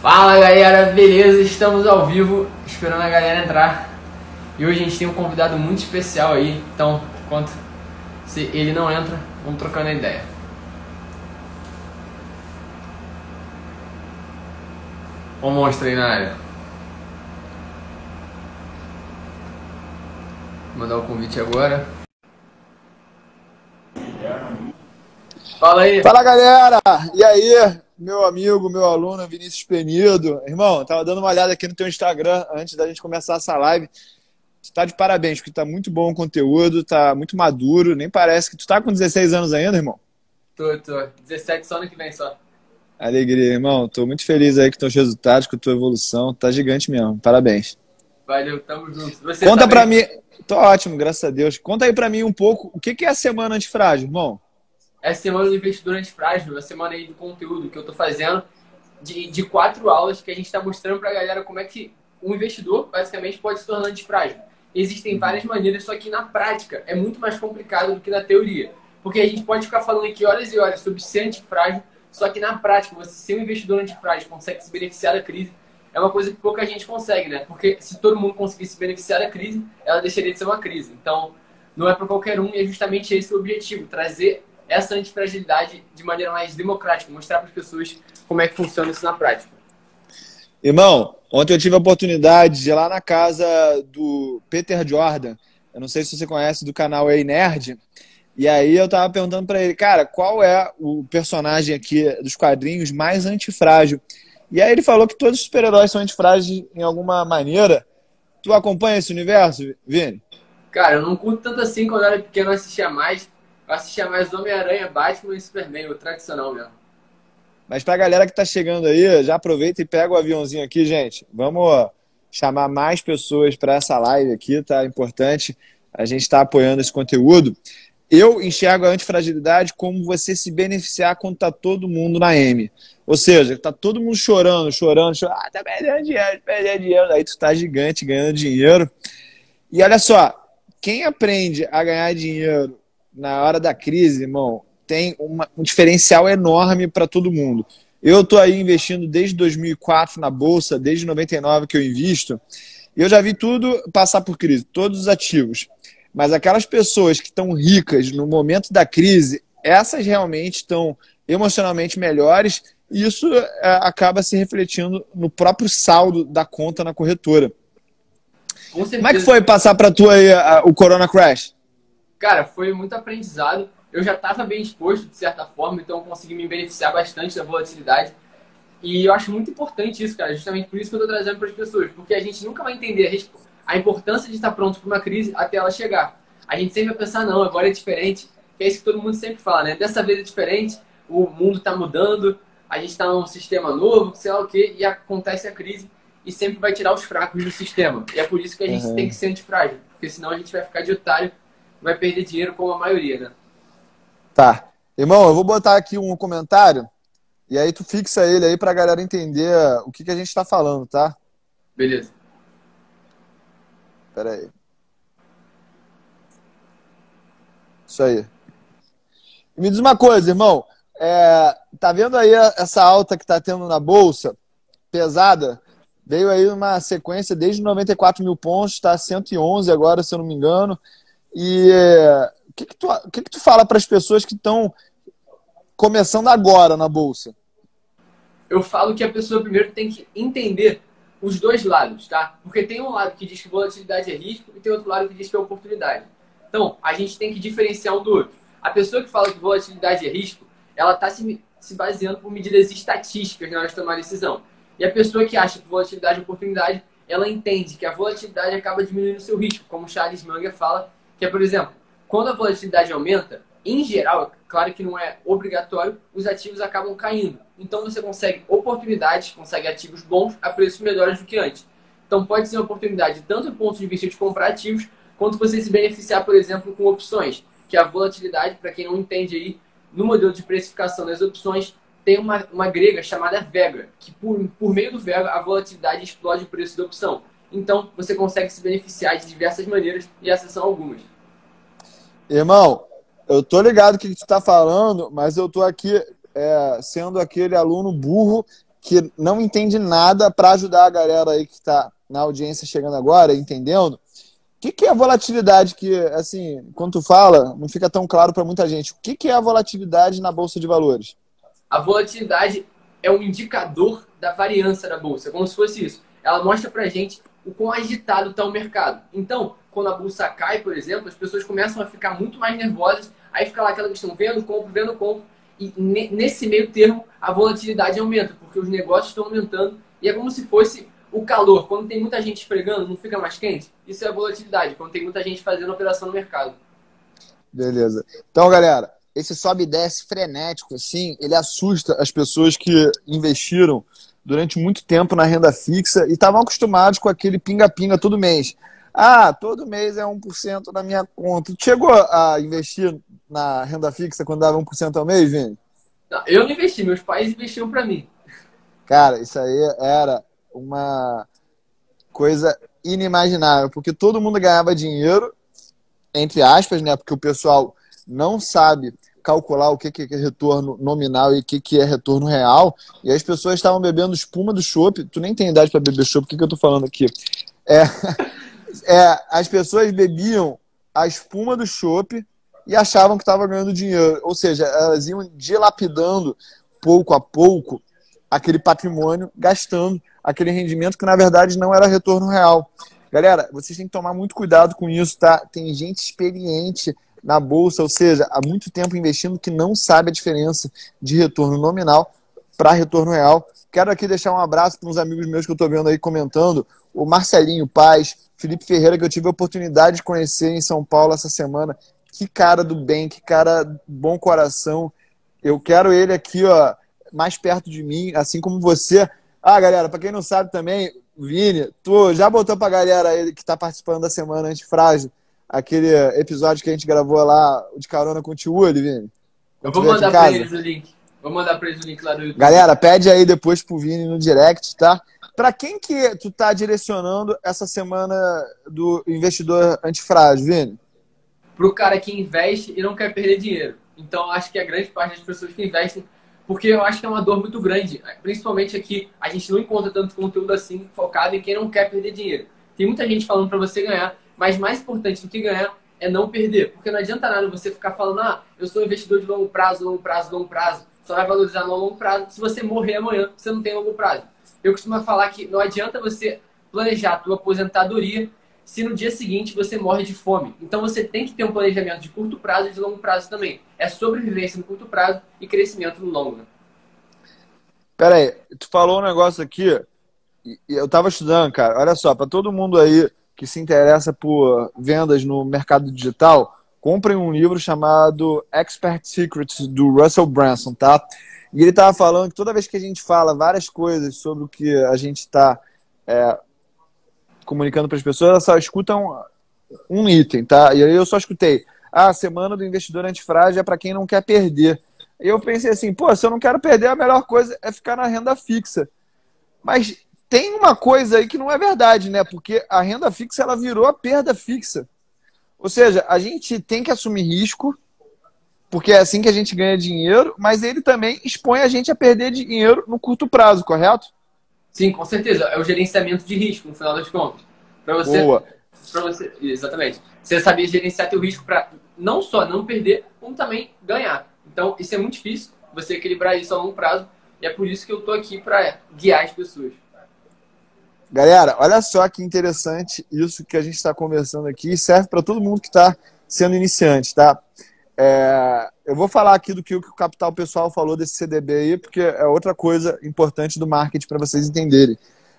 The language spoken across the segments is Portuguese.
Fala galera, beleza? Estamos ao vivo, esperando a galera entrar. E hoje a gente tem um convidado muito especial aí. Então, enquanto se ele não entra, vamos trocando a ideia. Ó o monstro aí na área. Vou mandar o convite agora. Fala aí. Fala galera! E aí, meu amigo, meu aluno Vinícius Penido. Irmão, tava dando uma olhada aqui no teu Instagram antes da gente começar essa live. Tu tá de parabéns, porque tá muito bom o conteúdo, tá muito maduro, nem parece que tu tá com 16 anos ainda, irmão. Tô. 17 só ano que vem só. Alegria, irmão. Tô muito feliz aí com teus resultados, com a tua evolução. Tá gigante mesmo. Parabéns. Valeu, tamo junto. Você Conta tá pra bem? mim. Tô ótimo, graças a Deus. Conta aí pra mim um pouco o que é a semana antifrágil, irmão? Essa semana do investidor antifrágil, a semana aí do conteúdo que eu tô fazendo de 4 aulas que a gente está mostrando para a galera como é que o investidor basicamente pode se tornar antifrágil. Existem várias maneiras, só que na prática é muito mais complicado do que na teoria. Porque a gente pode ficar falando aqui horas e horas sobre ser antifrágil, só que na prática você ser um investidor antifrágil consegue se beneficiar da crise, é uma coisa que pouca gente consegue, né? Porque se todo mundo conseguisse se beneficiar da crise, ela deixaria de ser uma crise. Então, não é para qualquer um e é justamente esse o objetivo, trazer essa antifragilidade de maneira mais democrática, mostrar para as pessoas como é que funciona isso na prática. Irmão, ontem eu tive a oportunidade de ir lá na casa do Peter Jordan. Eu não sei se você conhece do canal Ei Nerd. E aí eu tava perguntando pra ele, cara, qual é o personagem aqui dos quadrinhos mais antifrágil? E aí ele falou que todos os super-heróis são antifrágeis em alguma maneira. Tu acompanha esse universo, Vini? Cara, eu não curto tanto assim. Quando eu era pequeno eu assistia mais Homem-Aranha, Batman e Superman, o tradicional mesmo. Mas pra galera que tá chegando aí, já aproveita e pega o aviãozinho aqui, gente. Vamos chamar mais pessoas para essa live aqui, tá? Importante. A gente tá apoiando esse conteúdo. Eu enxergo a antifragilidade como você se beneficiar quando tá todo mundo na M. Ou seja, tá todo mundo chorando. Ah, tá perdendo dinheiro. Aí tu tá gigante, ganhando dinheiro. E olha só, quem aprende a ganhar dinheiro na hora da crise, irmão, tem um diferencial enorme para todo mundo. Eu tô aí investindo desde 2004 na Bolsa, desde 99 que eu invisto, e eu já vi tudo passar por crise, todos os ativos. Mas aquelas pessoas que estão ricas no momento da crise, essas realmente estão emocionalmente melhores, e isso acaba se refletindo no próprio saldo da conta na corretora. Com Como é que certeza. foi passar para tu aí o Corona Crash? Cara, foi muito aprendizado. Eu já estava bem exposto, de certa forma, então eu consegui me beneficiar bastante da volatilidade. E eu acho muito importante isso, cara. Justamente por isso que eu estou trazendo para as pessoas. Porque a gente nunca vai entender a importância de estar pronto para uma crise até ela chegar. A gente sempre vai pensar, não, agora é diferente. Que é isso que todo mundo sempre fala, né? Dessa vez é diferente, o mundo está mudando, a gente está num sistema novo, sei lá o quê, e acontece a crise e sempre vai tirar os fracos do sistema. E é por isso que a gente tem que ser antifrágil. Porque senão a gente vai ficar de otário, vai perder dinheiro como a maioria, né? Tá. Irmão, eu vou botar aqui um comentário e aí tu fixa ele aí pra galera entender o que a gente tá falando, tá? Beleza. Pera aí. Isso aí. Me diz uma coisa, irmão. Tá vendo aí essa alta que tá tendo na Bolsa? Pesada? Veio aí uma sequência desde 94 mil pontos, tá 111 agora, se eu não me engano. E o que tu fala para as pessoas que estão começando agora na Bolsa? Eu falo que a pessoa primeiro tem que entender os dois lados, tá? Porque tem um lado que diz que volatilidade é risco e tem outro lado que diz que é oportunidade. Então, a gente tem que diferenciar um do outro. A pessoa que fala que volatilidade é risco, ela está se baseando por medidas estatísticas na hora de tomar decisão. E a pessoa que acha que volatilidade é oportunidade, ela entende que a volatilidade acaba diminuindo o seu risco, como o Charles Munger fala, que é, por exemplo, quando a volatilidade aumenta, em geral, claro que não é obrigatório, os ativos acabam caindo. Então você consegue oportunidades, consegue ativos bons a preços melhores do que antes. Então pode ser uma oportunidade tanto do ponto de vista de comprar ativos, quanto você se beneficiar, por exemplo, com opções, que a volatilidade, para quem não entende aí, no modelo de precificação das opções, tem uma grega chamada Vega, que por meio do Vega a volatilidade explode o preço da opção. Então você consegue se beneficiar de diversas maneiras e essas são algumas. Irmão, eu tô ligado o que tu tá falando, mas eu tô aqui sendo aquele aluno burro que não entende nada para ajudar a galera aí que está na audiência chegando agora, entendendo. O que é a volatilidade que, assim, quando tu fala, não fica tão claro para muita gente. O que é a volatilidade na Bolsa de Valores? A volatilidade é um indicador da variância da bolsa, como se fosse isso. Ela mostra pra gente o quão agitado está o mercado. Então, quando a bolsa cai, por exemplo, as pessoas começam a ficar muito mais nervosas, aí fica lá aquela questão, vendo, compro, e nesse meio termo a volatilidade aumenta, porque os negócios estão aumentando, e é como se fosse o calor. Quando tem muita gente esfregando, não fica mais quente? Isso é a volatilidade, quando tem muita gente fazendo operação no mercado. Beleza. Então, galera, esse sobe e desce frenético, assim, ele assusta as pessoas que investiram durante muito tempo na renda fixa e estavam acostumados com aquele pinga-pinga todo mês. Ah, todo mês é 1% na minha conta. Tu chegou a investir na renda fixa quando dava 1% ao mês, Vini? Não, eu não investi, meus pais investiram para mim. Cara, isso aí era uma coisa inimaginável, porque todo mundo ganhava dinheiro, entre aspas, né? Porque o pessoal não sabe calcular o que é retorno nominal e o que é retorno real, e as pessoas estavam bebendo espuma do chopp. Tu nem tem idade para beber chopp, o que eu tô falando aqui? As pessoas bebiam a espuma do chopp e achavam que estava ganhando dinheiro, ou seja, elas iam dilapidando pouco a pouco aquele patrimônio, gastando aquele rendimento que na verdade não era retorno real. Galera, vocês têm que tomar muito cuidado com isso, tá? Tem gente experiente na bolsa, ou seja, há muito tempo investindo, que não sabe a diferença de retorno nominal para retorno real. Quero aqui deixar um abraço para uns amigos meus que eu estou vendo aí comentando, o Marcelinho Paz, Felipe Ferreira, que eu tive a oportunidade de conhecer em São Paulo essa semana. Que cara do bem, que cara bom coração. Eu quero ele aqui, ó, mais perto de mim, assim como você. Ah, galera, para quem não sabe também, Vini, tu já botou pra galera aí que tá participando da Semana Antifrágil aquele episódio que a gente gravou lá de carona com o Tio Uli, Vini? Eu vou mandar pra eles o link. Vou mandar pra eles o link lá do YouTube. Galera, pede aí depois pro Vini no direct, tá? Pra quem que tu tá direcionando essa semana do investidor antifrágil, Vini? Pro cara que investe e não quer perder dinheiro. Então, acho que a grande parte das pessoas que investem, porque eu acho que é uma dor muito grande. Principalmente aqui, a gente não encontra tanto conteúdo assim, focado em quem não quer perder dinheiro. Tem muita gente falando pra você ganhar, mas mais importante do que ganhar é não perder. Porque não adianta nada você ficar falando, ah, eu sou investidor de longo prazo, longo prazo, longo prazo. Só vai valorizar no longo prazo. Se você morrer amanhã, você não tem longo prazo. Eu costumo falar que não adianta você planejar a tua aposentadoria se no dia seguinte você morre de fome. Então você tem que ter um planejamento de curto prazo e de longo prazo também. É sobrevivência no curto prazo e crescimento no longo. Né? Pera aí, tu falou um negócio aqui, e eu tava estudando, cara. Olha só, para todo mundo aí que se interessa por vendas no mercado digital, comprem um livro chamado Expert Secrets, do Russell Brunson, tá? E ele tava falando que toda vez que a gente fala várias coisas sobre o que a gente está comunicando para as pessoas, elas só escutam um item, tá? E aí eu só escutei, a semana do investidor antifrágil é para quem não quer perder. E eu pensei assim, pô, se eu não quero perder, a melhor coisa é ficar na renda fixa. Mas tem uma coisa aí que não é verdade, né? Porque a renda fixa, ela virou a perda fixa. Ou seja, a gente tem que assumir risco, porque é assim que a gente ganha dinheiro, mas ele também expõe a gente a perder dinheiro no curto prazo, correto? Sim, com certeza. É o gerenciamento de risco, no final das contas. Boa. Exatamente. Você saber gerenciar teu risco para não só não perder, como também ganhar. Então, isso é muito difícil, você equilibrar isso a longo prazo. E é por isso que eu tô aqui para guiar as pessoas. Galera, olha só que interessante isso que a gente está conversando aqui. Serve para todo mundo que está sendo iniciante, tá? Eu vou falar aqui do que o Capital Pessoal falou desse CDB aí, porque é outra coisa importante do marketing para vocês entenderem.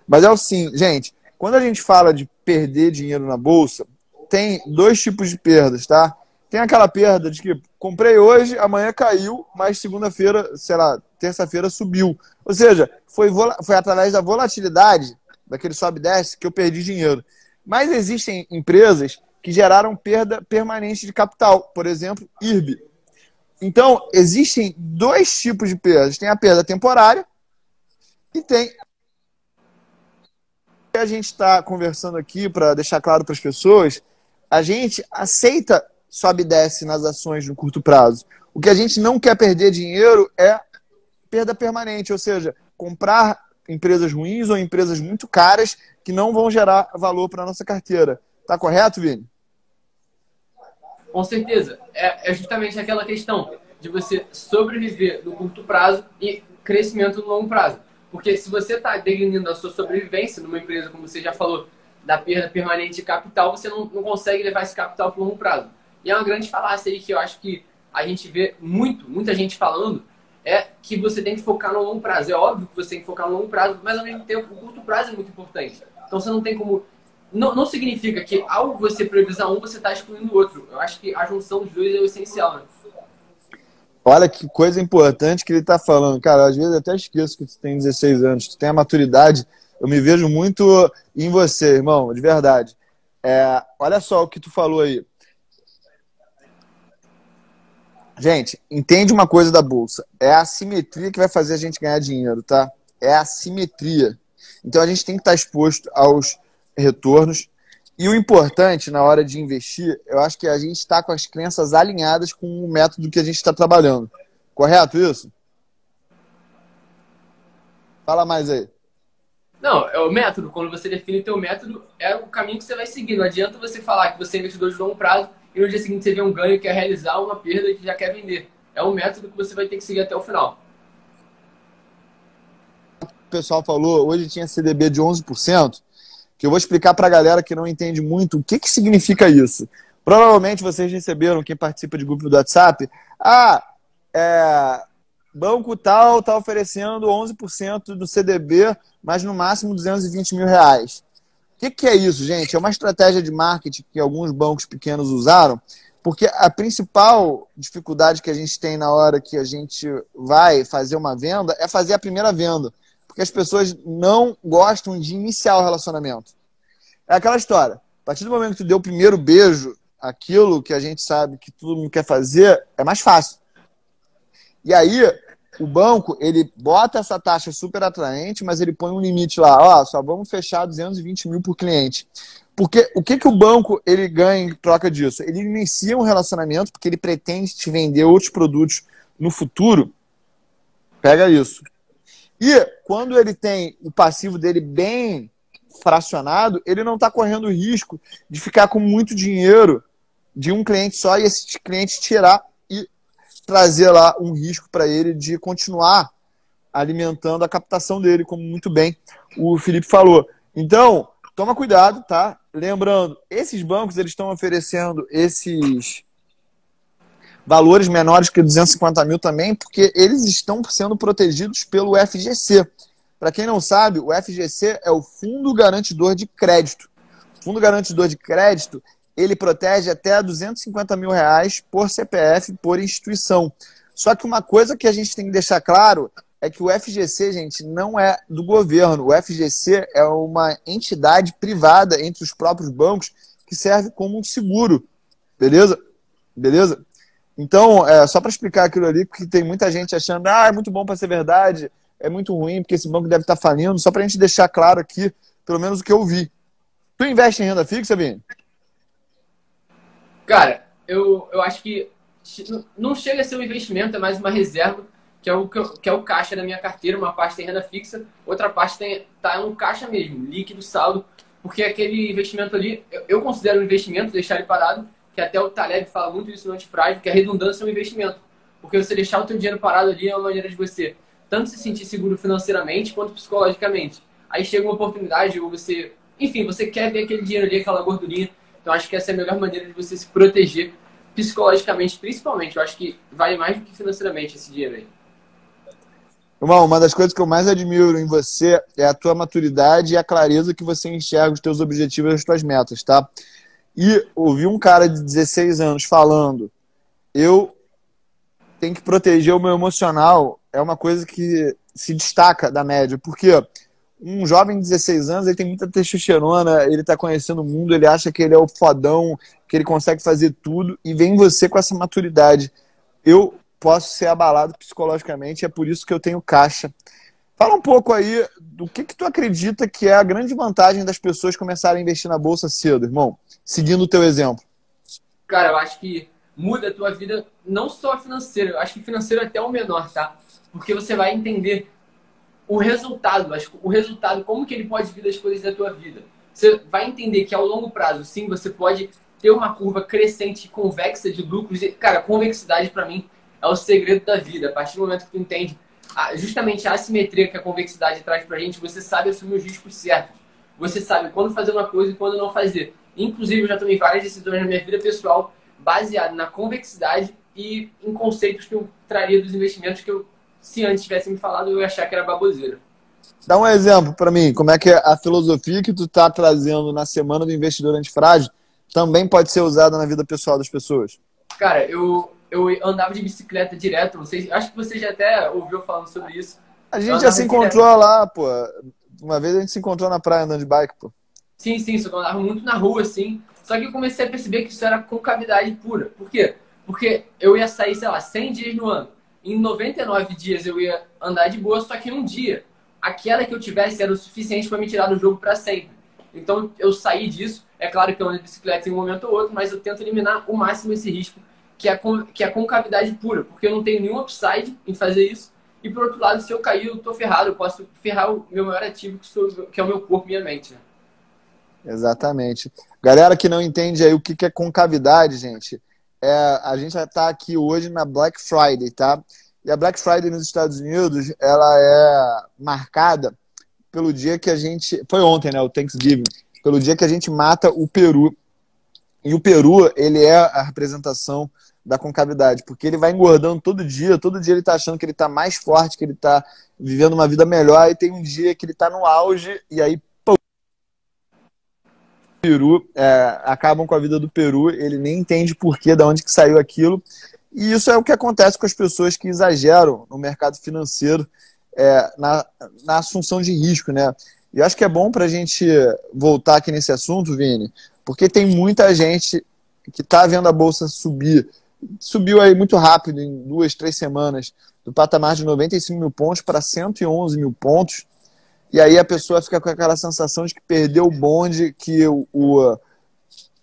Mas é o sim, gente, quando a gente fala de perder dinheiro na bolsa, tem dois tipos de perdas, tá? Tem aquela perda de que comprei hoje, amanhã caiu, mas segunda-feira, sei lá, terça-feira subiu. Ou seja, foi através da volatilidade, daquele sobe e desce, que eu perdi dinheiro. Mas existem empresas que geraram perda permanente de capital. Por exemplo, IRB. Então, existem dois tipos de perdas. Tem a perda temporária e tem... A gente está conversando aqui, para deixar claro para as pessoas, a gente aceita sobe e desce nas ações no curto prazo. O que a gente não quer perder dinheiro é perda permanente, ou seja, comprar empresas ruins ou empresas muito caras que não vão gerar valor para a nossa carteira. Tá correto, Vini? Com certeza. É justamente aquela questão de você sobreviver no curto prazo e crescimento no longo prazo. Porque se você está definindo a sua sobrevivência numa empresa, como você já falou, da perda permanente de capital, você não consegue levar esse capital para o longo prazo. E é uma grande falácia aí que eu acho que a gente vê muita gente falando, é que você tem que focar no longo prazo. É óbvio que você tem que focar no longo prazo, mas ao mesmo tempo o curto prazo é muito importante. Então você não tem como... Não significa que ao você priorizar um, você está excluindo o outro. Eu acho que a junção dos dois é o essencial, né? Olha que coisa importante que ele está falando. Cara, às vezes eu até esqueço que tu tem 16 anos, tu tem a maturidade. Eu me vejo muito em você, irmão, de verdade. Olha só o que tu falou aí. Gente, entende uma coisa da bolsa. É a assimetria que vai fazer a gente ganhar dinheiro, tá? É a assimetria. Então a gente tem que estar exposto aos retornos. E o importante na hora de investir, eu acho que a gente está com as crenças alinhadas com o método que a gente está trabalhando. Correto isso? Fala mais aí. Não, é o método. Quando você define o teu método, é o caminho que você vai seguir. Não adianta você falar que você é investidor de longo prazo e no dia seguinte você vê um ganho, quer realizar uma perda e já quer vender. É um método que você vai ter que seguir até o final. O pessoal falou, hoje tinha CDB de 11%, que eu vou explicar para a galera que não entende muito o que significa isso. Provavelmente vocês receberam, quem participa de grupo do WhatsApp, banco tal está oferecendo 11% do CDB, mas no máximo 220 mil reais. O que é isso, gente? É uma estratégia de marketing que alguns bancos pequenos usaram, porque a principal dificuldade que a gente tem na hora que a gente vai fazer uma venda é fazer a primeira venda. Porque as pessoas não gostam de iniciar o relacionamento. É aquela história. A partir do momento que tu deu o primeiro beijo, aquilo que a gente sabe que todo mundo quer fazer, é mais fácil. E aí, o banco, ele bota essa taxa super atraente, mas ele põe um limite lá. Ó, só vamos fechar 220 mil por cliente. Porque o que o banco ele ganha em troca disso? Ele inicia um relacionamento porque ele pretende te vender outros produtos no futuro. Pega isso. E quando ele tem o passivo dele bem fracionado, ele não está correndo o risco de ficar com muito dinheiro de um cliente só e esse cliente tirar e trazer lá um risco para ele de continuar alimentando a captação dele, como muito bem o Felipe falou. Então, toma cuidado, tá? Lembrando, esses bancos eles estão oferecendo esses valores menores que 250 mil também, porque eles estão sendo protegidos pelo FGC. Para quem não sabe, o FGC é o Fundo Garantidor de Crédito. O Fundo Garantidor de Crédito, ele protege até 250 mil reais por CPF, por instituição. Só que uma coisa que a gente tem que deixar claro é que o FGC, gente, não é do governo. O FGC é uma entidade privada entre os próprios bancos que serve como um seguro. Beleza? Beleza? Então, só para explicar aquilo ali, porque tem muita gente achando, é muito bom para ser verdade, é muito ruim, porque esse banco deve estar falindo, só para a gente deixar claro aqui, pelo menos o que eu vi. Tu investe em renda fixa, Vini? Cara, eu acho que não chega a ser um investimento, é mais uma reserva, que é o caixa da minha carteira. Uma parte tem renda fixa, outra parte tá no caixa mesmo, líquido, saldo, porque aquele investimento ali, eu considero um investimento, deixar ele parado, que até o Taleb fala muito isso no Antifrágil, que a redundância é um investimento. Porque você deixar o teu dinheiro parado ali é uma maneira de você tanto se sentir seguro financeiramente quanto psicologicamente. Aí chega uma oportunidade ou você... Enfim, você quer ver aquele dinheiro ali, aquela gordurinha. Então acho que essa é a melhor maneira de você se proteger psicologicamente, principalmente. Eu acho que vale mais do que financeiramente esse dinheiro aí. Irmão, uma das coisas que eu mais admiro em você é a tua maturidade e a clareza que você enxerga os teus objetivos e as tuas metas, tá? E ouvir um cara de 16 anos falando, eu tenho que proteger o meu emocional, é uma coisa que se destaca da média. Porque um jovem de 16 anos, ele tem muita testosterona, ele está conhecendo o mundo, ele acha que ele é o fodão, que ele consegue fazer tudo, e vem você com essa maturidade. Eu posso ser abalado psicologicamente, é por isso que eu tenho caixa. Fala um pouco aí do que tu acredita que é a grande vantagem das pessoas começarem a investir na bolsa cedo, irmão, seguindo o teu exemplo. Cara, eu acho que muda a tua vida, não só financeira, eu acho que financeiro é até o menor, tá? Porque você vai entender o resultado, o resultado, como que ele pode vir das coisas da tua vida. Você vai entender que ao longo prazo, sim, você pode ter uma curva crescente e convexa de lucros. E, cara, convexidade para mim é o segredo da vida. A partir do momento que tu entende justamente a assimetria que a convexidade traz pra gente, você sabe assumir os riscos certos. Você sabe quando fazer uma coisa e quando não fazer. Inclusive, eu já tomei várias decisões na minha vida pessoal baseado na convexidade e em conceitos que eu traria dos investimentos que eu, se antes tivesse me falado, eu ia achar que era baboseira. Dá um exemplo para mim, como é que a filosofia que tu tá trazendo na Semana do Investidor Antifrágil também pode ser usada na vida pessoal das pessoas? Cara, eu andava de bicicleta direto, não sei, acho que você já até ouviu falando sobre isso. A Eu gente já andava se direto. encontrou lá, pô. Uma vez a gente se encontrou na praia andando de bike, pô. Sim, sim, só que eu andava muito na rua, assim. Só que eu comecei a perceber que isso era concavidade pura. Por quê? Porque eu ia sair, sei lá, 100 dias no ano. Em 99 dias eu ia andar de boa, só que um dia, aquela que eu tivesse era o suficiente para me tirar do jogo para sempre. Então eu saí disso. É claro que eu ando de bicicleta em um momento ou outro, mas eu tento eliminar o máximo esse risco, que é a concavidade pura. Porque eu não tenho nenhum upside em fazer isso. E por outro lado, se eu cair, eu tô ferrado. Eu posso ferrar o meu maior ativo, que é o meu corpo e minha mente, né? Exatamente. Galera que não entende aí o que é concavidade, gente, a gente já está aqui hoje na Black Friday, tá? E a Black Friday nos Estados Unidos, ela é marcada pelo dia que a gente... Foi ontem, né? O Thanksgiving. Pelo dia que a gente mata o peru. E o peru, ele é a representação da concavidade, porque ele vai engordando todo dia ele tá achando que ele tá mais forte, que ele tá vivendo uma vida melhor, e tem um dia que ele tá no auge, e aí Peru, acabam com a vida do Peru, ele nem entende porquê, de onde que saiu aquilo, e isso é o que acontece com as pessoas que exageram no mercado financeiro, na assunção de risco, né? E eu acho que é bom para a gente voltar aqui nesse assunto, Vini, porque tem muita gente que está vendo a Bolsa subir, subiu aí muito rápido, em 2, 3 semanas, do patamar de 95 mil pontos para 111 mil pontos, e aí a pessoa fica com aquela sensação de que perdeu o bonde, que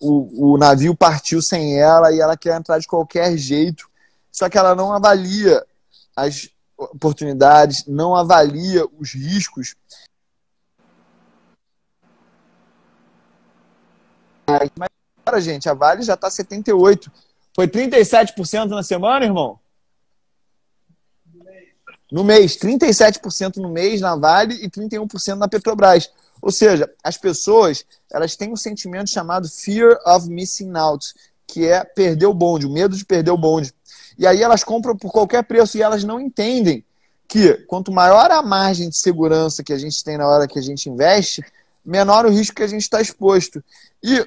o navio partiu sem ela e ela quer entrar de qualquer jeito. Só que ela não avalia as oportunidades, não avalia os riscos. Mas agora, gente, a Vale já está 78%. Foi 37% na semana, irmão? No mês, 37% no mês na Vale e 31% na Petrobras. Ou seja, as pessoas, elas têm um sentimento chamado fear of missing out, que é perder o bonde, o medo de perder o bonde. E aí elas compram por qualquer preço e elas não entendem que quanto maior a margem de segurança que a gente tem na hora que a gente investe, menor o risco que a gente está exposto. E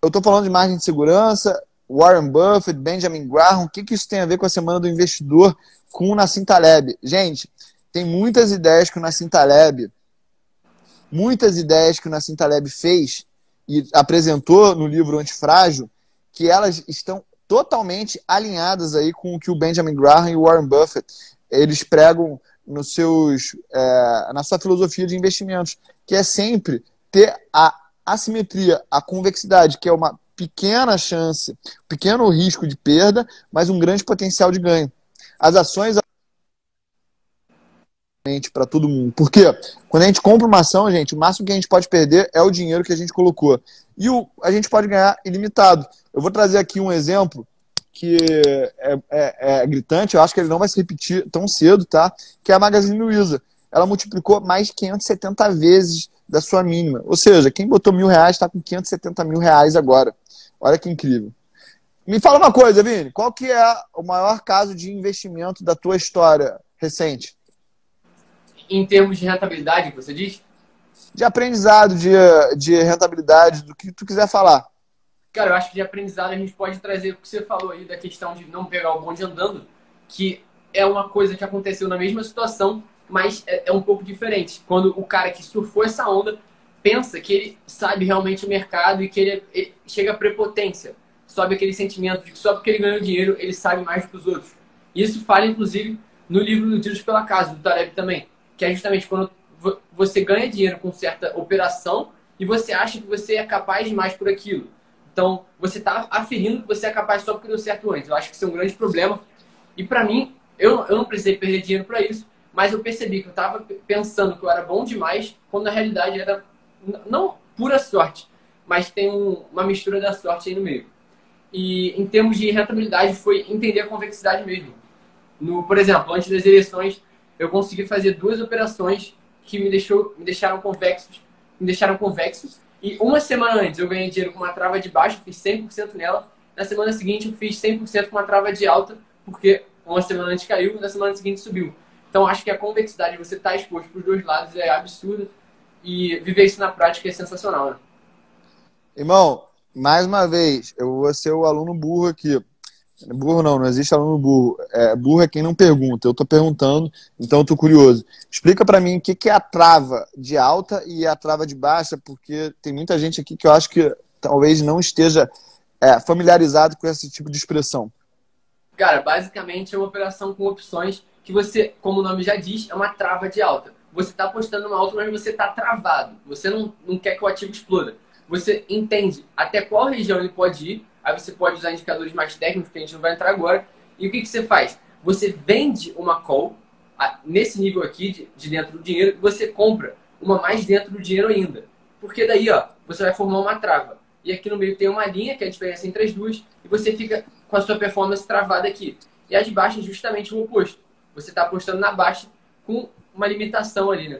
eu estou falando de margem de segurança, Warren Buffett, Benjamin Graham, o que isso tem a ver com a Semana do Investidor, com o Nassim Taleb? Gente, tem muitas ideias que o Nassim Taleb fez e apresentou no livro Antifrágil, que elas estão totalmente alinhadas aí com o que o Benjamin Graham e o Warren Buffett eles pregam nos seus, na sua filosofia de investimentos, que é sempre ter a assimetria, a convexidade, que é uma pequena chance, pequeno risco de perda, mas um grande potencial de ganho. As ações para todo mundo. Porque quando a gente compra uma ação, gente, o máximo que a gente pode perder é o dinheiro que a gente colocou. E a gente pode ganhar ilimitado. Eu vou trazer aqui um exemplo que é gritante, eu acho que ele não vai se repetir tão cedo, tá? Que é a Magazine Luiza. Ela multiplicou mais de 570 vezes da sua mínima. Ou seja, quem botou R$1.000 está com 570 mil reais agora. Olha que incrível. Me fala uma coisa, Vini. Qual que é o maior caso de investimento da tua história recente? Em termos de rentabilidade, que você diz? De aprendizado, de rentabilidade, do que tu quiser falar. Cara, eu acho que de aprendizado a gente pode trazer o que você falou aí da questão de não pegar o bonde andando, que é uma coisa que aconteceu na mesma situação, mas é um pouco diferente. Quando o cara que surfou essa onda pensa que ele sabe realmente o mercado e que ele chega à prepotência. Sobe aquele sentimento de que só porque ele ganhou dinheiro, ele sabe mais do que os outros. Isso fala, inclusive, no livro Iludidos pela Casa, do Taleb também, que é justamente quando você ganha dinheiro com certa operação e você acha que você é capaz de mais por aquilo. Então, você está aferindo que você é capaz só porque deu certo antes. Eu acho que isso é um grande problema. E para mim, eu não precisei perder dinheiro para isso, mas eu percebi que eu estava pensando que eu era bom demais, quando na realidade era não pura sorte, mas tem uma mistura da sorte aí no meio. E em termos de rentabilidade foi entender a convexidade mesmo. Por exemplo, antes das eleições, eu consegui fazer 2 operações que me deixaram convexos. E uma semana antes eu ganhei dinheiro com uma trava de baixo, fiz 100% nela. Na semana seguinte eu fiz 100% com uma trava de alta, porque uma semana antes caiu, na semana seguinte subiu. Então acho que a convexidade de você estar exposto para os dois lados é absurda. E viver isso na prática é sensacional, né? Irmão, mais uma vez, eu vou ser o aluno burro aqui. Burro não existe aluno burro. Burro é quem não pergunta. Eu tô perguntando, então eu tô curioso. Explica para mim o que é a trava de alta e a trava de baixa, porque tem muita gente aqui que eu acho que talvez não esteja familiarizado com esse tipo de expressão. Cara, basicamente é uma operação com opções que você, como o nome já diz, é uma trava de alta. Você está apostando uma alta, mas você está travado. Você não quer que o ativo exploda. Você entende até qual região ele pode ir. Aí você pode usar indicadores mais técnicos, que a gente não vai entrar agora. E o que você faz? Você vende uma call nesse nível aqui de dentro do dinheiro e você compra uma mais dentro do dinheiro ainda. Porque daí, ó, você vai formar uma trava. E aqui no meio tem uma linha, que é a diferença entre as duas, e você fica com a sua performance travada aqui. E a de baixa é justamente o oposto. Você está apostando na baixa com uma limitação ali, né?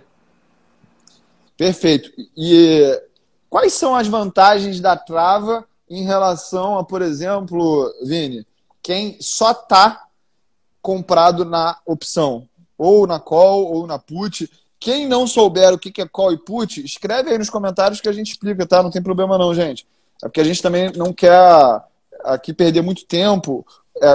Perfeito. E quais são as vantagens da trava em relação a, por exemplo, Vini, quem só está comprado na opção, ou na call, ou na put? Quem não souber o que é call e put, escreve aí nos comentários que a gente explica, tá? Não tem problema não, gente. É porque a gente também não quer aqui perder muito tempo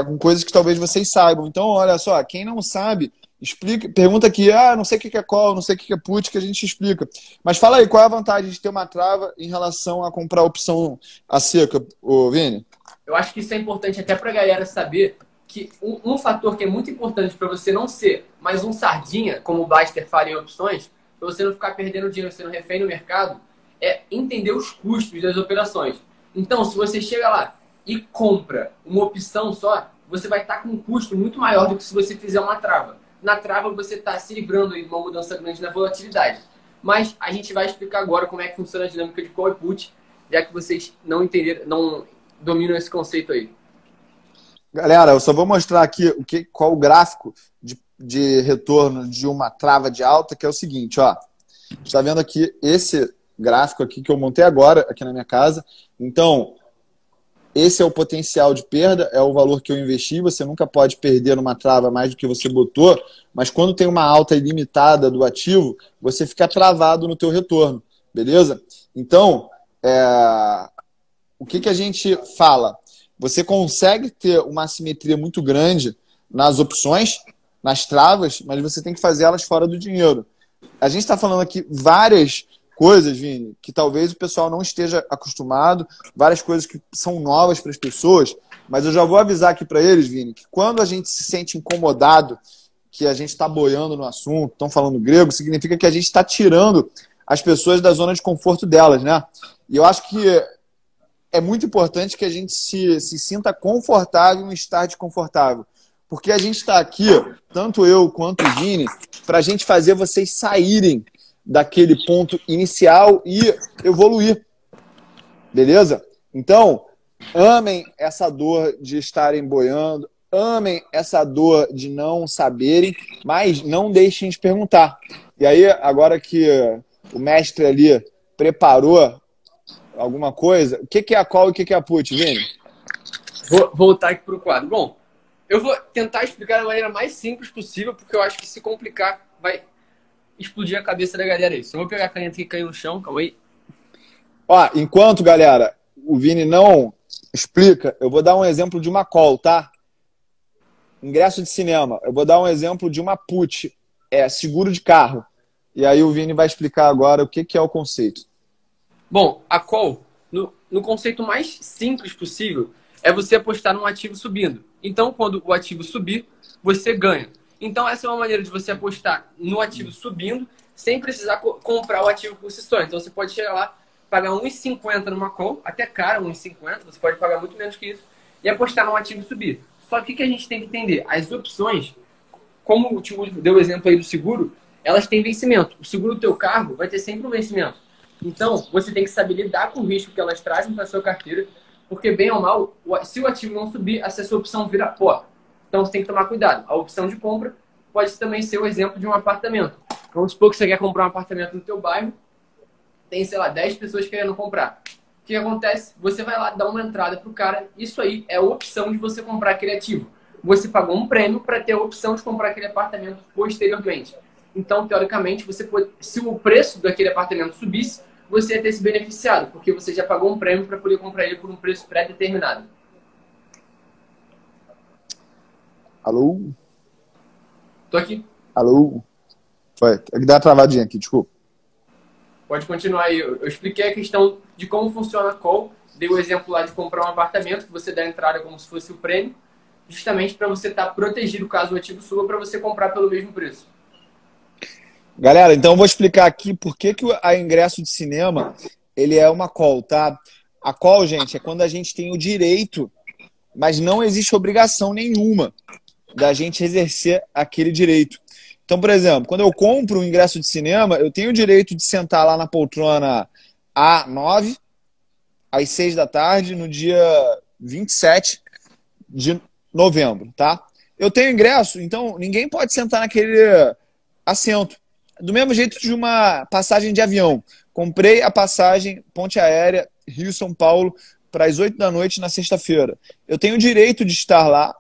com coisas que talvez vocês saibam. Então, olha só, quem não sabe, explica, pergunta aqui, não sei o que é call, não sei o que é put, que a gente explica. Mas fala aí, qual é a vantagem de ter uma trava em relação a comprar a opção a seca, Vini? Eu acho que isso é importante até para a galera saber que um fator que é muito importante para você não ser mais um sardinha, como o Baster fala em opções, para você não ficar perdendo dinheiro, sendo refém no mercado, é entender os custos das operações. Então, se você chega lá e compra uma opção só, você vai estar com um custo muito maior do que se você fizer uma trava. Na trava, você está se livrando de uma mudança grande na volatilidade. Mas a gente vai explicar agora como é que funciona a dinâmica de call e put, já que vocês não entenderam, não dominam esse conceito aí. Galera, eu só vou mostrar aqui qual o gráfico de retorno de uma trava de alta, que é o seguinte, ó. Está vendo aqui esse gráfico aqui que eu montei agora, aqui na minha casa. Então, esse é o potencial de perda, é o valor que eu investi. Você nunca pode perder numa trava mais do que você botou, mas quando tem uma alta ilimitada do ativo, você fica travado no teu retorno, beleza? Então, o que a gente fala? Você consegue ter uma assimetria muito grande nas opções, nas travas, mas você tem que fazer elas fora do dinheiro. A gente está falando aqui várias coisas, Vini, que talvez o pessoal não esteja acostumado, várias coisas que são novas para as pessoas, mas eu já vou avisar aqui para eles, Vini, que quando a gente se sente incomodado, que a gente está boiando no assunto, estão falando grego, significa que a gente está tirando as pessoas da zona de conforto delas, né? E eu acho que é muito importante que a gente se sinta confortável em estar desconfortável. Porque a gente está aqui, tanto eu quanto o Vini, para a gente fazer vocês saírem daquele ponto inicial e evoluir. Beleza? Então, amem essa dor de estarem boiando, amem essa dor de não saberem, mas não deixem de perguntar. E aí, agora que o mestre ali preparou alguma coisa, o que é a call e o que é a put, Vini? Vou voltar aqui para o quadro. Bom, eu vou tentar explicar da maneira mais simples possível, porque eu acho que se complicar vai explodir a cabeça da galera aí. Só vou pegar a caneta que caiu no chão, calma aí. Ó, enquanto, galera, o Vini não explica, eu vou dar um exemplo de uma call, tá? Ingresso de cinema. Eu vou dar um exemplo de uma put, seguro de carro. E aí o Vini vai explicar agora o que é o conceito. Bom, a call, no conceito mais simples possível, é você apostar num ativo subindo. Então, quando o ativo subir, você ganha. Então, essa é uma maneira de você apostar no ativo subindo, sem precisar comprar o ativo por si só. Então, você pode chegar lá, pagar 1,50 numa call, até cara, 1,50, você pode pagar muito menos que isso, e apostar num ativo subir. Só que o que a gente tem que entender? As opções, como o tio deu o exemplo aí do seguro, elas têm vencimento. O seguro do teu carro vai ter sempre um vencimento. Então, você tem que saber lidar com o risco que elas trazem para a sua carteira, porque, bem ou mal, se o ativo não subir, essa sua opção vira pó. Então, você tem que tomar cuidado. A opção de compra pode também ser o exemplo de um apartamento. Vamos supor que você quer comprar um apartamento no teu bairro, tem, sei lá, 10 pessoas querendo comprar. O que acontece? Você vai lá dar uma entrada para o cara. Isso aí é a opção de você comprar aquele ativo. Você pagou um prêmio para ter a opção de comprar aquele apartamento posteriormente. Então, teoricamente, você pode, se o preço daquele apartamento subisse, você ia ter se beneficiado, porque você já pagou um prêmio para poder comprar ele por um preço pré-determinado. Alô? Tô aqui. Alô? Foi. Tem que dar uma travadinha aqui, desculpa. Pode continuar aí. Eu expliquei a questão de como funciona a call. Dei o exemplo lá de comprar um apartamento, que você dá a entrada como se fosse o prêmio, justamente para você estar protegido caso o ativo suba, para você comprar pelo mesmo preço. Galera, então eu vou explicar aqui por que a ingresso de cinema ele é uma call, tá? A call, gente, é quando a gente tem o direito, mas não existe obrigação nenhuma da gente exercer aquele direito. Então, por exemplo, quando eu compro um ingresso de cinema, eu tenho o direito de sentar lá na poltrona A9, às 6 da tarde, no dia 27 de novembro, tá? Eu tenho ingresso, então ninguém pode sentar naquele assento. Do mesmo jeito de uma passagem de avião. Comprei a passagem ponte aérea Rio-São Paulo para as 8 da noite na sexta-feira. Eu tenho o direito de estar lá,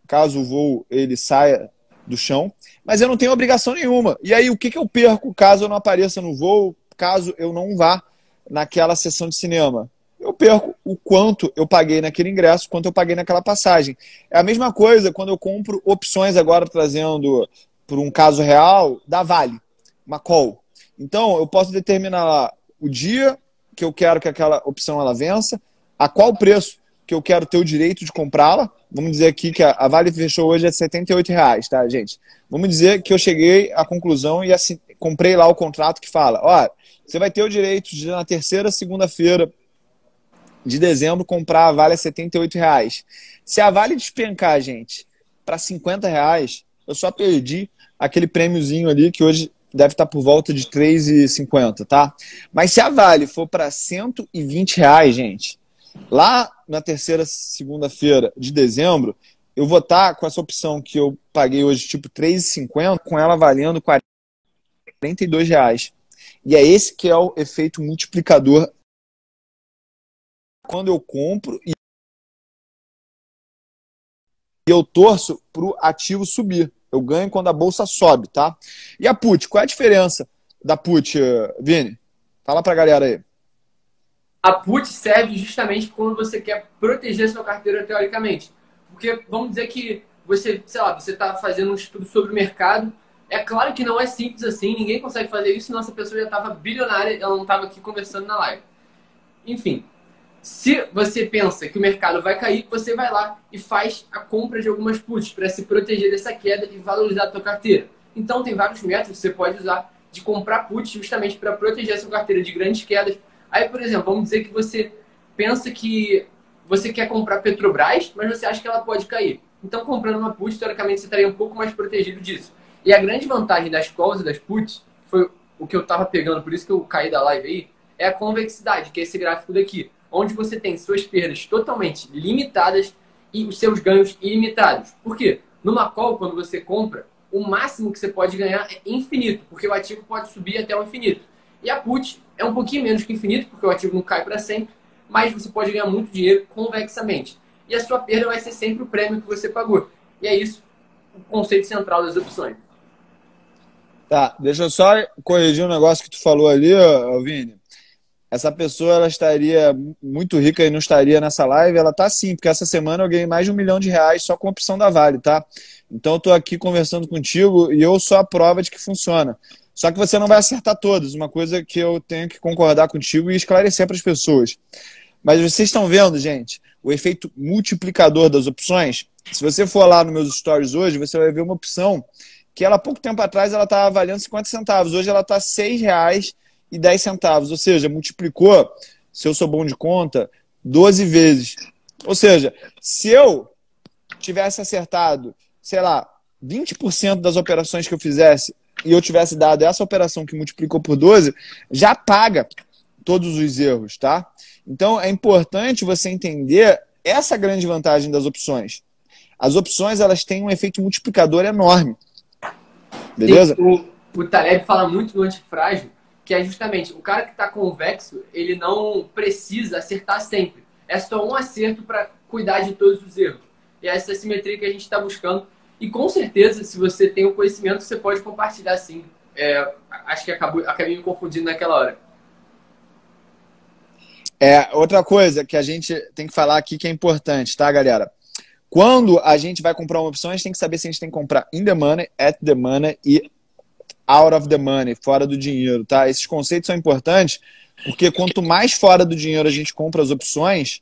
caso o voo ele saia do chão, mas eu não tenho obrigação nenhuma. E aí, o que eu perco caso eu não apareça no voo, caso eu não vá naquela sessão de cinema? Eu perco o quanto eu paguei naquele ingresso, quanto eu paguei naquela passagem. É a mesma coisa quando eu compro opções agora, trazendo por um caso real, da Vale, uma call. Então, eu posso determinar lá o dia que eu quero que aquela opção ela vença, a qual preço que eu quero ter o direito de comprá-la. Vamos dizer aqui que a Vale fechou hoje a R$ 78, tá, gente? Vamos dizer que eu cheguei à conclusão e assim, comprei lá o contrato que fala, ó, você vai ter o direito de na terceira segunda-feira de dezembro comprar a Vale a R$ 78. Se a Vale despencar, gente, para R$ 50, eu só perdi aquele prêmiozinho ali que hoje deve estar por volta de R$ 3,50, tá? Mas se a Vale for para R$ 120, gente, lá na terceira segunda-feira de dezembro, eu vou estar com essa opção que eu paguei hoje, tipo R$ 3,50, com ela valendo R$ 42. E é esse que é o efeito multiplicador quando eu compro e eu torço para o ativo subir. Eu ganho quando a bolsa sobe, tá? E a put, qual é a diferença da put, Vini? Fala pra galera aí. A put serve justamente quando você quer proteger sua carteira teoricamente. Porque vamos dizer que você, sei lá, você está fazendo um estudo sobre o mercado. É claro que não é simples assim, ninguém consegue fazer isso, senão essa pessoa já estava bilionária, ela não estava aqui conversando na live. Enfim, se você pensa que o mercado vai cair, você vai lá e faz a compra de algumas puts para se proteger dessa queda e valorizar a sua carteira. Então tem vários métodos que você pode usar de comprar puts justamente para proteger a sua carteira de grandes quedas. Aí, por exemplo, vamos dizer que você pensa que você quer comprar Petrobras, mas você acha que ela pode cair. Então, comprando uma put, teoricamente, você estaria um pouco mais protegido disso. E a grande vantagem das calls e das puts, foi o que eu estava pegando, por isso que eu caí da live aí, é a convexidade, que é esse gráfico daqui, onde você tem suas perdas totalmente limitadas e os seus ganhos ilimitados. Por quê? Numa call, quando você compra, o máximo que você pode ganhar é infinito, porque o ativo pode subir até o infinito. E a put é um pouquinho menos que infinito, porque o ativo não cai para sempre, mas você pode ganhar muito dinheiro convexamente. E a sua perda vai ser sempre o prêmio que você pagou. E é isso o conceito central das opções. Tá, deixa eu só corrigir um negócio que tu falou ali, Vini. Essa pessoa ela estaria muito rica e não estaria nessa live. Ela tá sim, porque essa semana eu ganhei mais de R$ 1 milhão só com a opção da Vale, tá? Então eu tô aqui conversando contigo e eu sou a prova de que funciona. Só que você não vai acertar todas. Uma coisa que eu tenho que concordar contigo e esclarecer para as pessoas. Mas vocês estão vendo, gente, o efeito multiplicador das opções? Se você for lá nos meus stories hoje, você vai ver uma opção que ela, há pouco tempo atrás, ela estava valendo 50 centavos. Hoje ela está R$ 6,10. Ou seja, multiplicou, se eu sou bom de conta, 12 vezes. Ou seja, se eu tivesse acertado, sei lá, 20% das operações que eu fizesse e eu tivesse dado essa operação que multiplicou por 12, já paga todos os erros, tá? Então, é importante você entender essa grande vantagem das opções. As opções, elas têm um efeito multiplicador enorme. Beleza? O Taleb fala muito no antifrágil, que é justamente o cara que está convexo, ele não precisa acertar sempre. É só um acerto para cuidar de todos os erros. E é essa simetria que a gente está buscando. E com certeza, se você tem o conhecimento, você pode compartilhar sim. Acho que acabei me confundindo naquela hora. Outra coisa que a gente tem que falar aqui que é importante, tá, galera? Quando a gente vai comprar uma opção, a gente tem que saber se a gente tem que comprar in the money, at the money e out of the money, fora do dinheiro, tá? Esses conceitos são importantes porque quanto mais fora do dinheiro a gente compra as opções,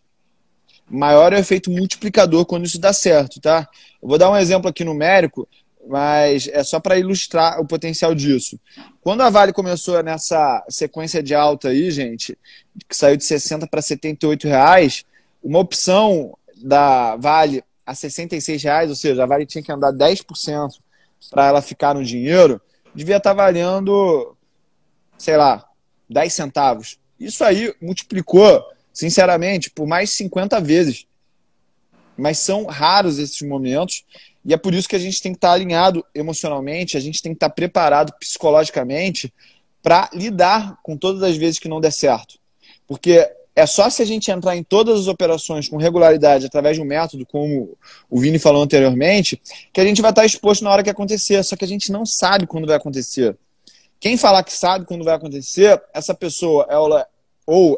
maior é o efeito multiplicador quando isso dá certo, tá? Eu vou dar um exemplo aqui numérico, mas é só para ilustrar o potencial disso. Quando a Vale começou nessa sequência de alta aí, gente, que saiu de 60 para 78 reais, uma opção da Vale a 66 reais, ou seja, a Vale tinha que andar 10% para ela ficar no dinheiro, devia estar valendo, sei lá, 10 centavos. Isso aí multiplicou, sinceramente, por mais 50 vezes. Mas são raros esses momentos e é por isso que a gente tem que estar alinhado emocionalmente, a gente tem que estar preparado psicologicamente para lidar com todas as vezes que não der certo. Porque é só se a gente entrar em todas as operações com regularidade através de um método, como o Vini falou anteriormente, que a gente vai estar exposto na hora que acontecer, só que a gente não sabe quando vai acontecer. Quem falar que sabe quando vai acontecer, essa pessoa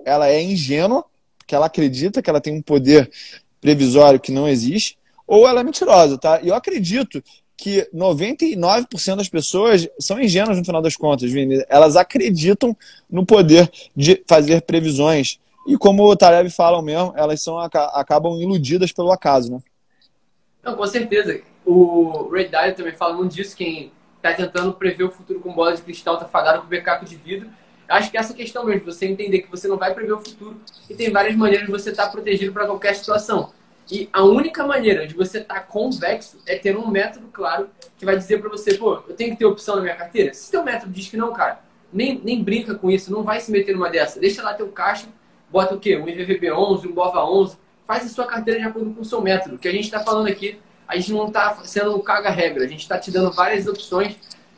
ela é ingênua, porque ela acredita que ela tem um poder previsório que não existe, ou ela é mentirosa, tá? E eu acredito que 99% das pessoas são ingênuas no final das contas, Vini. Elas acreditam no poder de fazer previsões. E como o Taleb fala mesmo, elas acabam iludidas pelo acaso, né? Não, com certeza. O Ray Dalio também fala muito disso, quem está tentando prever o futuro com bola de cristal está fadado com backup de vidro. Acho que essa questão mesmo, você entender que você não vai prever o futuro e tem várias maneiras de você estar protegido para qualquer situação. E a única maneira de você estar convexo é ter um método claro que vai dizer para você, pô, eu tenho que ter opção na minha carteira? Se teu método diz que não, cara, nem brinca com isso, não vai se meter numa dessa. Deixa lá teu caixa, bota o quê? Um IVVB11, um BOVA11, faz a sua carteira de acordo com o seu método. O que a gente está falando aqui, a gente não está sendo um caga-regra, a gente está te dando várias opções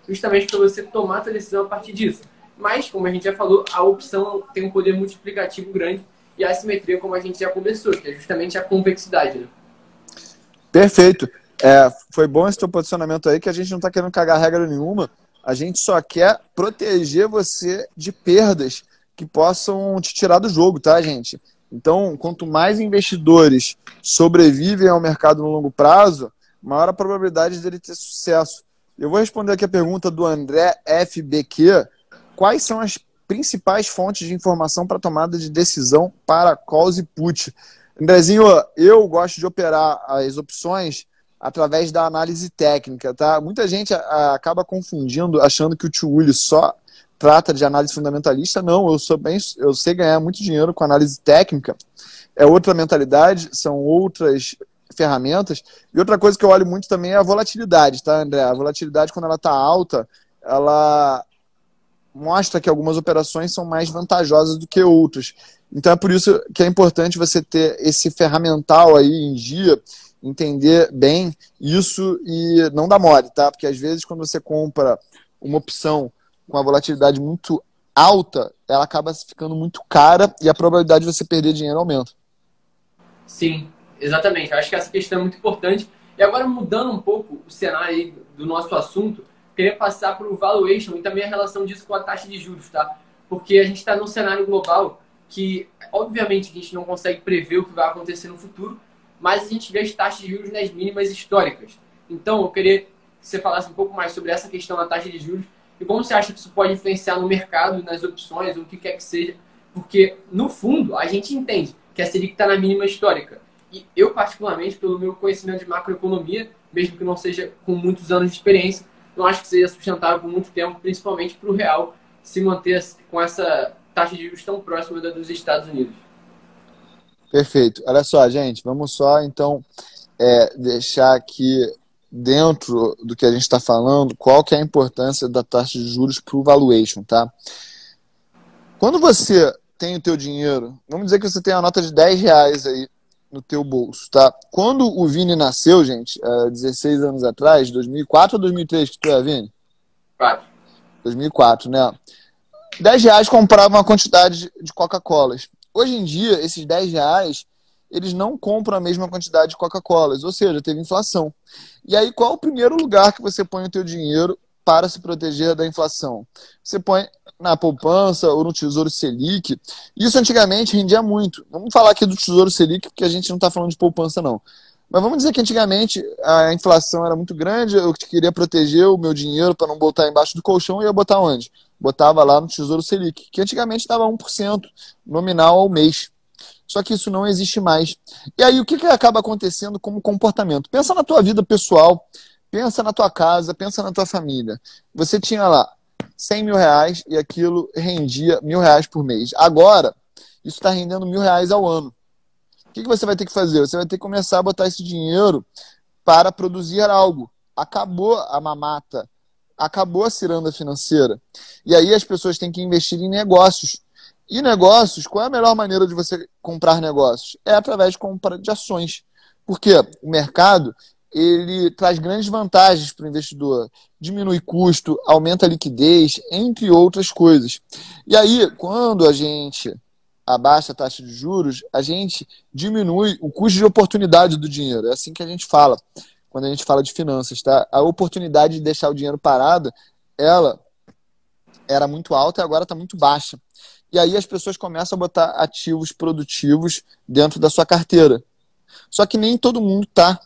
justamente para você tomar a sua decisão a partir disso. Mas, como a gente já falou, a opção tem um poder multiplicativo grande e a assimetria, como a gente já conversou, que é justamente a convexidade. Né? Perfeito. Foi bom esse teu posicionamento aí, que a gente não está querendo cagar regra nenhuma, a gente só quer proteger você de perdas que possam te tirar do jogo, tá, gente? Então, quanto mais investidores sobrevivem ao mercado no longo prazo, maior a probabilidade dele ter sucesso. Eu vou responder aqui a pergunta do André FBQ. Quais são as principais fontes de informação para tomada de decisão para calls e put? Andrezinho, eu gosto de operar as opções através da análise técnica, tá? Muita gente acaba confundindo, achando que o Tio Willy só trata de análise fundamentalista. Não, eu sei ganhar muito dinheiro com análise técnica. É outra mentalidade, são outras ferramentas. E outra coisa que eu olho muito também é a volatilidade, tá, André? A volatilidade, quando ela está alta, ela mostra que algumas operações são mais vantajosas do que outras. Então é por isso que é importante você ter esse ferramental aí em dia, entender bem isso e não dar mole, tá? Porque às vezes quando você compra uma opção com a volatilidade muito alta, ela acaba ficando muito cara e a probabilidade de você perder dinheiro aumenta. Sim, exatamente. Eu acho que essa questão é muito importante. E agora, mudando um pouco o cenário aí do nosso assunto, queria passar para o valuation e também a relação disso com a taxa de juros, tá? Porque a gente está num cenário global que, obviamente, a gente não consegue prever o que vai acontecer no futuro, mas a gente vê as taxas de juros nas mínimas históricas. Então, eu queria que você falasse um pouco mais sobre essa questão da taxa de juros e como você acha que isso pode influenciar no mercado, nas opções, ou o que quer que seja. Porque, no fundo, a gente entende que a Selic está na mínima histórica. E eu, particularmente, pelo meu conhecimento de macroeconomia, mesmo que não seja com muitos anos de experiência, não acho que seja sustentável por muito tempo, principalmente para o real se manter com essa taxa de juros tão próxima da dos Estados Unidos. Perfeito. Olha só, gente, vamos só, então, deixar aqui dentro do que a gente está falando, qual que é a importância da taxa de juros para o valuation, tá? Quando você tem o teu dinheiro, vamos dizer que você tem a nota de R$ 10 aí no teu bolso, tá? Quando o Vini nasceu, gente, 16 anos atrás, 2004 ou 2003 que tu é, Vini? 4. 2004, né? R$ 10 comprava uma quantidade de Coca-Colas. Hoje em dia, esses R$ 10, eles não compram a mesma quantidade de Coca-Colas, ou seja, teve inflação. E aí, qual é o primeiro lugar que você põe o teu dinheiro para se proteger da inflação? Você põe na poupança ou no Tesouro Selic. Isso antigamente rendia muito. Vamos falar aqui do Tesouro Selic, porque a gente não está falando de poupança, não. Mas vamos dizer que antigamente a inflação era muito grande, eu queria proteger o meu dinheiro para não botar embaixo do colchão, e ia botar onde? Botava lá no Tesouro Selic, que antigamente dava 1% nominal ao mês. Só que isso não existe mais. E aí, o que acaba acontecendo como comportamento? Pensa na tua vida pessoal, pensa na tua casa, pensa na tua família. Você tinha lá R$ 100.000 e aquilo rendia R$ 1.000 por mês. Agora, isso está rendendo R$ 1.000 ao ano. O que você vai ter que fazer? Você vai ter que começar a botar esse dinheiro para produzir algo. Acabou a mamata, acabou a ciranda financeira. E aí as pessoas têm que investir em negócios. E negócios, qual é a melhor maneira de você comprar negócios? É através de compra de ações. Porque o mercado, ele traz grandes vantagens para o investidor. Diminui custo, aumenta a liquidez, entre outras coisas. E aí, quando a gente abaixa a taxa de juros, a gente diminui o custo de oportunidade do dinheiro. É assim que a gente fala, quando a gente fala de finanças, tá? A oportunidade de deixar o dinheiro parado, ela era muito alta e agora está muito baixa. E aí as pessoas começam a botar ativos produtivos dentro da sua carteira. Só que nem todo mundo está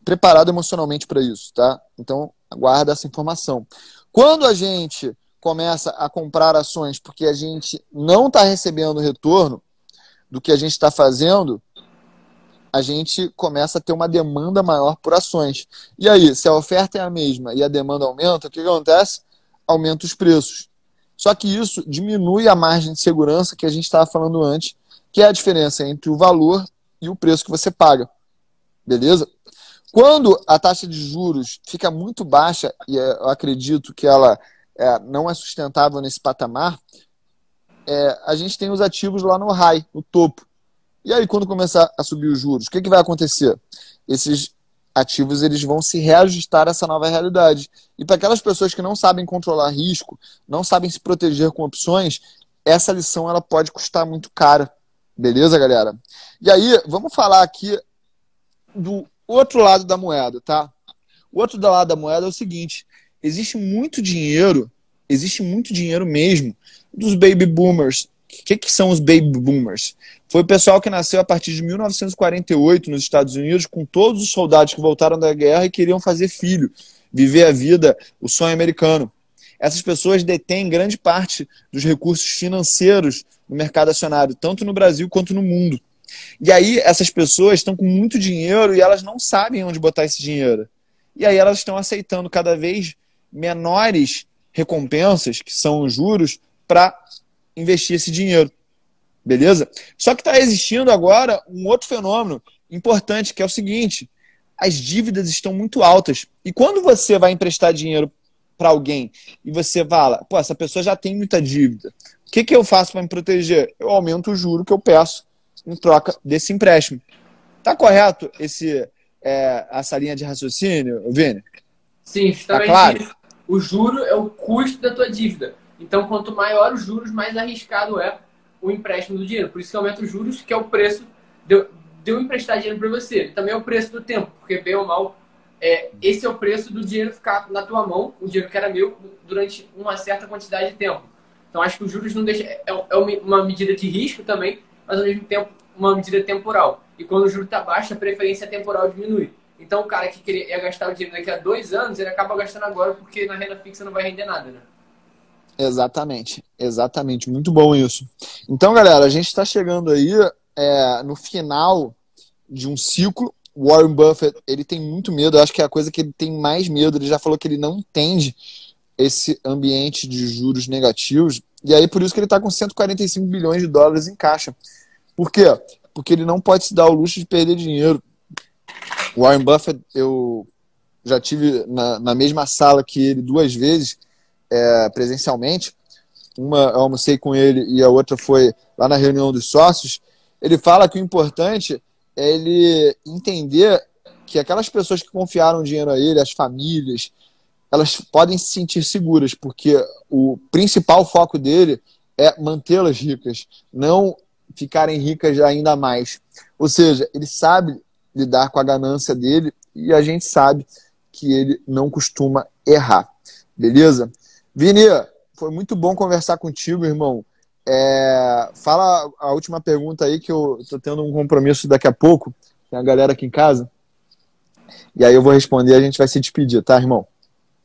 preparado emocionalmente para isso, tá? Então, guarda essa informação. Quando a gente começa a comprar ações porque a gente não está recebendo retorno do que a gente está fazendo, a gente começa a ter uma demanda maior por ações. E aí, se a oferta é a mesma e a demanda aumenta, o que acontece? Aumenta os preços. Só que isso diminui a margem de segurança que a gente estava falando antes, que é a diferença entre o valor e o preço que você paga. Beleza? Quando a taxa de juros fica muito baixa, e eu acredito que ela não é sustentável nesse patamar, a gente tem os ativos lá no high, no topo. E aí, quando começar a subir os juros, o que vai acontecer? Esses ativos eles vão se reajustar a essa nova realidade. E para aquelas pessoas que não sabem controlar risco, não sabem se proteger com opções, essa lição ela pode custar muito cara. Beleza, galera? E aí, vamos falar aqui do outro lado da moeda, tá? O outro lado da moeda é o seguinte: existe muito dinheiro mesmo dos baby boomers. O que são os baby boomers? Foi o pessoal que nasceu a partir de 1948 nos Estados Unidos, com todos os soldados que voltaram da guerra e queriam fazer filho, viver a vida, o sonho americano. Essas pessoas detêm grande parte dos recursos financeiros no mercado acionário, tanto no Brasil quanto no mundo. E aí essas pessoas estão com muito dinheiro e elas não sabem onde botar esse dinheiro. E aí elas estão aceitando cada vez menores recompensas, que são os juros, para investir esse dinheiro. Beleza? Só que está existindo agora um outro fenômeno importante, que é o seguinte: as dívidas estão muito altas. E quando você vai emprestar dinheiro para alguém e você fala, pô, essa pessoa já tem muita dívida, o que eu faço para me proteger? Eu aumento o juro que eu peço em troca desse empréstimo. Tá correto essa linha de raciocínio, Vini? Sim, justamente tá claro? isso. O juro é o custo da tua dívida. Então, quanto maior os juros, mais arriscado é o empréstimo do dinheiro. Por isso que aumenta os juros, que é o preço de eu emprestar dinheiro para você. E também é o preço do tempo, porque bem ou mal, esse é o preço do dinheiro ficar na tua mão, o dinheiro que era meu, durante uma certa quantidade de tempo. Então, acho que os juros não deixa, é uma medida de risco também, mas ao mesmo tempo uma medida temporal. E quando o juro está baixo, a preferência temporal diminui. Então, o cara que ia gastar o dinheiro daqui a 2 anos, ele acaba gastando agora, porque na renda fixa não vai render nada, né? Exatamente, exatamente. Muito bom isso. Então, galera, a gente está chegando aí no final de um ciclo. Warren Buffett, ele tem muito medo. Eu acho que é a coisa que ele tem mais medo. Ele já falou que ele não entende esse ambiente de juros negativos. E aí, por isso que ele está com 145 bilhões de dólares em caixa. Por quê? Porque ele não pode se dar o luxo de perder dinheiro. Warren Buffett, eu já tive na mesma sala que ele 2 vezes, presencialmente. Uma eu almocei com ele e a outra foi lá na reunião dos sócios. Ele fala que o importante é ele entender que aquelas pessoas que confiaram dinheiro a ele, as famílias, elas podem se sentir seguras, porque o principal foco dele é mantê-las ricas, não ficarem ricas ainda mais. Ou seja, ele sabe lidar com a ganância dele e a gente sabe que ele não costuma errar. Beleza? Vini, foi muito bom conversar contigo, irmão. Fala a última pergunta aí, que eu tô tendo um compromisso daqui a pouco. Tem a galera aqui em casa. E aí eu vou responder e a gente vai se despedir, tá, irmão?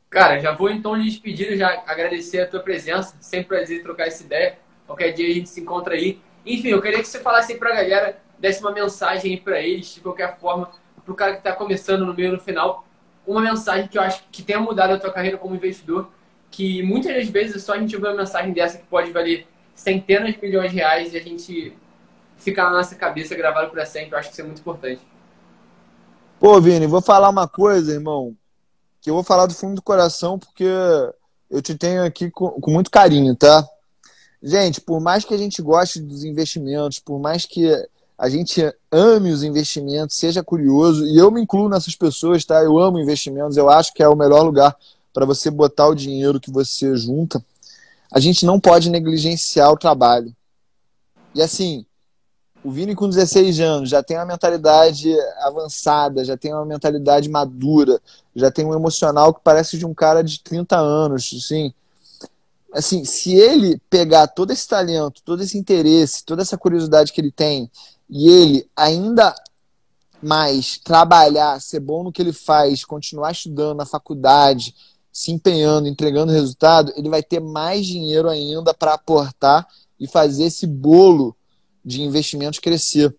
Cara, já vou então de despedida, já agradecer a tua presença. Sempre prazer trocar essa ideia. Qualquer dia a gente se encontra aí. Enfim, eu queria que você falasse aí pra galera, desse uma mensagem aí pra eles, de qualquer forma, pro cara que tá começando no meio e no final. Uma mensagem que eu acho que tenha mudado a tua carreira como investidor, que muitas das vezes é só a gente ouvir uma mensagem dessa que pode valer centenas de milhões de reais e a gente ficar na nossa cabeça gravado para sempre. Eu acho que isso é muito importante. Pô, Vini, vou falar uma coisa, irmão, que eu vou falar do fundo do coração, porque eu te tenho aqui com muito carinho, tá? Gente, por mais que a gente goste dos investimentos, por mais que a gente ame os investimentos, seja curioso, e eu me incluo nessas pessoas, tá? Eu amo investimentos, eu acho que é o melhor lugar para você botar o dinheiro que você junta. A gente não pode negligenciar o trabalho. E assim, o Vini com 16 anos já tem uma mentalidade avançada, já tem uma mentalidade madura, já tem um emocional que parece de um cara de 30 anos, assim, se ele pegar todo esse talento, todo esse interesse, toda essa curiosidade que ele tem, e ele ainda mais trabalhar, ser bom no que ele faz, continuar estudando na faculdade, se empenhando, entregando resultado, ele vai ter mais dinheiro ainda para aportar e fazer esse bolo de investimentos crescer.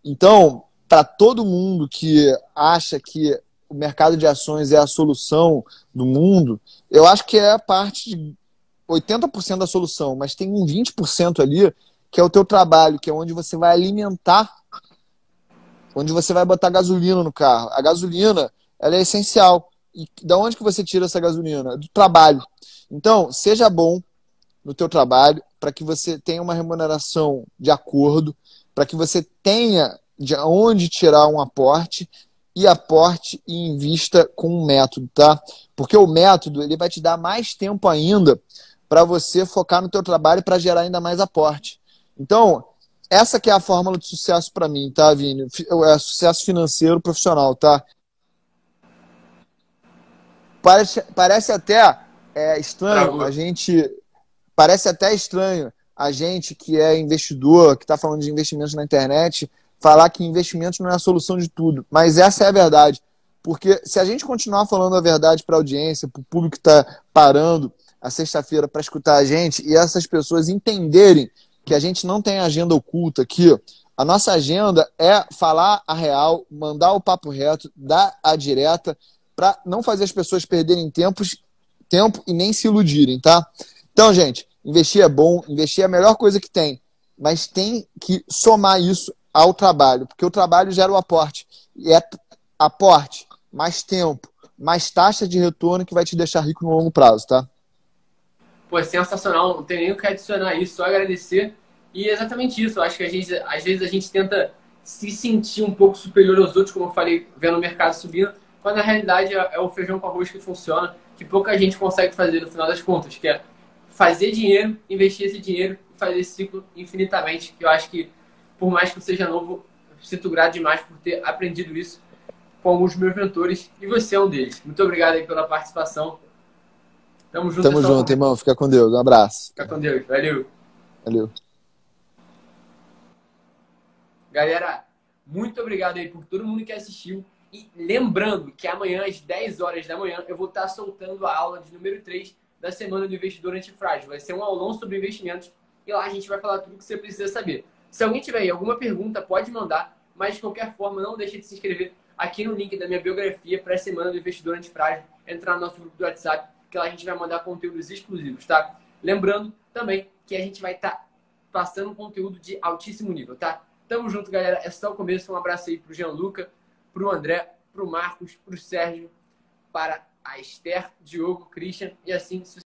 Então, para todo mundo que acha que o mercado de ações é a solução do mundo, eu acho que é parte de 80% da solução, mas tem um 20% ali que é o teu trabalho, que é onde você vai alimentar, onde você vai botar gasolina no carro. A gasolina, ela é essencial. E da onde que você tira essa gasolina? Do trabalho. Então, seja bom no teu trabalho, para que você tenha uma remuneração de acordo, para que você tenha de onde tirar um aporte e invista com um método, tá? Porque o método, ele vai te dar mais tempo ainda para você focar no teu trabalho para gerar ainda mais aporte. Então, essa que é a fórmula de sucesso para mim, tá, Vini? É sucesso financeiro profissional, tá? Parece até estranho a Travou. gente. Parece até estranho a gente que é investidor, que está falando de investimentos na internet, falar que investimentos não é a solução de tudo. Mas essa é a verdade. Porque se a gente continuar falando a verdade para a audiência, para o público que está parando a sexta-feira para escutar a gente, e essas pessoas entenderem que a gente não tem agenda oculta aqui, a nossa agenda é falar a real, mandar o papo reto, dar a direta, para não fazer as pessoas perderem tempo e nem se iludirem, tá? Então, gente, investir é bom, investir é a melhor coisa que tem, mas tem que somar isso ao trabalho, porque o trabalho gera o aporte. E é aporte, mais tempo, mais taxa de retorno que vai te deixar rico no longo prazo, tá? Pô, é sensacional, não tem nem o que adicionar isso, só agradecer. E é exatamente isso, eu acho que às vezes a gente tenta se sentir um pouco superior aos outros, como eu falei, vendo o mercado subindo, quando na realidade é o feijão com arroz que funciona, que pouca gente consegue fazer no final das contas, que é fazer dinheiro, investir esse dinheiro e fazer esse ciclo infinitamente, que eu acho que, por mais que eu seja novo, eu sinto grato demais por ter aprendido isso com os meus mentores, e você é um deles. Muito obrigado aí pela participação. Tamo junto, Tamo pessoal. junto, irmão. Fica com Deus. Um abraço. Fica com Deus. Valeu. Valeu. Galera, muito obrigado aí por todo mundo que assistiu. E lembrando que amanhã, às 10 horas da manhã, eu vou estar soltando a aula de número 3 da Semana do Investidor Antifrágil. Vai ser um aulão sobre investimentos e lá a gente vai falar tudo o que você precisa saber. Se alguém tiver aí alguma pergunta, pode mandar, mas de qualquer forma, não deixe de se inscrever aqui no link da minha biografia para a Semana do Investidor Antifrágil, entrar no nosso grupo do WhatsApp, que lá a gente vai mandar conteúdos exclusivos, tá? Lembrando também que a gente vai estar passando conteúdo de altíssimo nível, tá? Tamo junto, galera. É só o começo. Um abraço aí pro Gianluca, pro André, pro Marcos, pro Sérgio, para a Esther, Diogo, Christian e assim sucessivamente.